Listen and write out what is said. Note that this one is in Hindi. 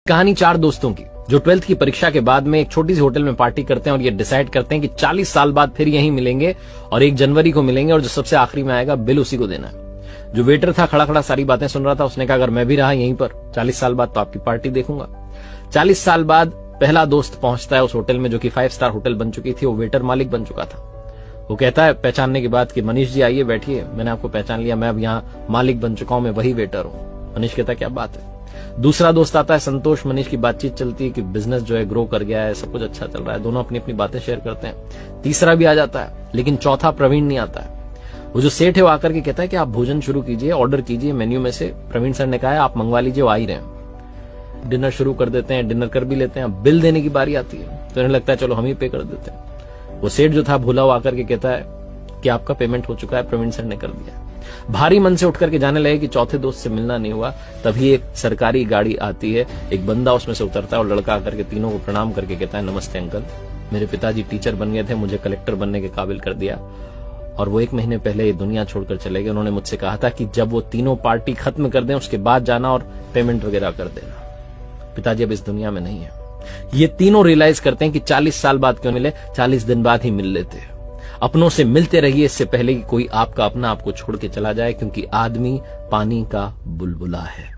कहानी 4 दोस्तों की जो 12th की परीक्षा के बाद में एक छोटी सी होटल में पार्टी करते हैं और ये डिसाइड करते हैं कि 40 साल बाद फिर यहीं मिलेंगे और 1 जनवरी को मिलेंगे और जो सबसे आखिरी में आएगा बिल उसी को देना है। जो वेटर था खड़ा खड़ा सारी बातें सुन रहा था, उसने कहा अगर मैं भी रहा यहीं पर 40 साल बाद तो आपकी पार्टी देखूंगा। 40 साल बाद पहला दोस्त पहुंचता है उस होटल में जो कि 5 स्टार होटल बन चुकी थी। वो वेटर मालिक बन चुका था। वो कहता है पहचानने के बाद कि मनीष जी आइए बैठिए, मैंने आपको पहचान लिया, मैं अब यहाँ मालिक बन चुका हूं, मैं वही वेटर हूं। मनीष कहता है क्या बात है। दूसरा दोस्त आता है संतोष, मनीष की बातचीत चलती है कि बिजनेस जो है ग्रो कर गया है, सब कुछ अच्छा चल रहा है, दोनों अपनी अपनी बातें शेयर करते हैं। तीसरा भी आ जाता है, लेकिन चौथा प्रवीण नहीं आता है। वो जो सेठ है वो आकर के कहता है कि आप भोजन शुरू कीजिए, ऑर्डर कीजिए मेन्यू में से। प्रवीण सर ने कहा है आप मंगवा लीजिए, वो आ ही रहे हैं। डिनर शुरू कर देते हैं, डिनर कर भी लेते हैं। बिल देने की बारी आती है तो इन्हें लगता है चलो हम ही पे कर देते हैं। वो सेठ जो था भूला हुआ आकर के कहता है कि आपका पेमेंट हो चुका है, प्रवीण सर ने कर दिया। भारी मन से उठ करके जाने लगे कि चौथे दोस्त से मिलना नहीं हुआ। तभी एक सरकारी गाड़ी आती है, एक बंदा उसमें से उतरता है और लड़का आकर के तीनों को प्रणाम करके कहता है नमस्ते अंकल, मेरे पिताजी टीचर बन गए थे, मुझे कलेक्टर बनने के काबिल कर दिया और वो 1 महीने पहले ये दुनिया छोड़कर चले गए। उन्होंने मुझसे कहा था कि जब वो तीनों पार्टी खत्म कर दें उसके बाद जाना और पेमेंट वगैरह कर देना। पिताजी अब इस दुनिया में नहीं है। ये तीनों रियलाइज करते हैं कि 40 साल बाद क्यों मिले, 40 दिन बाद ही मिल लेते। अपनों से मिलते रहिए इससे पहले कि कोई आपका अपना आपको छोड़ के चला जाए, क्योंकि आदमी पानी का बुलबुला है।